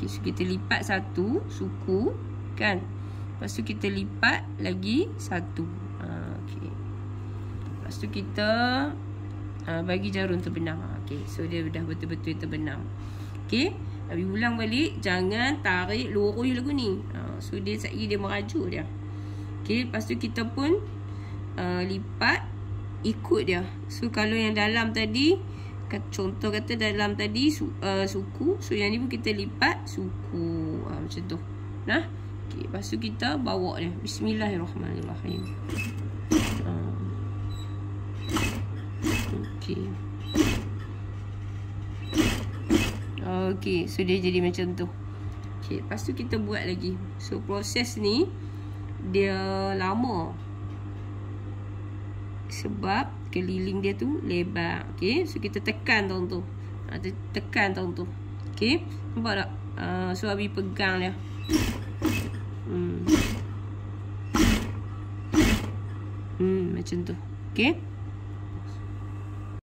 Okay, so kita lipat satu suku kan. Lepas tu kita lipat lagi satu. Okay. Lepas tu kita bagi jarum terbenam. Okay, so dia dah betul-betul terbenam. Okay, Abi ulang balik. Jangan tarik lurus lagu ni. So dia sekali dia merajuk dia. Okay, lepas tu kita pun lipat ikut dia. So kalau yang dalam tadi, contoh kata dalam tadi suku, so yang ni pun kita lipat suku. Macam tu. Nah. Okay, lepas tu kita bawa dia. Bismillahirrahmanirrahim. Okay. Okay, so dia jadi macam tu. Okay, lepas tu kita buat lagi. So proses ni dia lama sebab keliling dia tu lebar. Okay, so kita tekan tahun tu. Tekan tahun tu. Okay, nampak tak? So Abi pegang dia. Macam tu. Okay.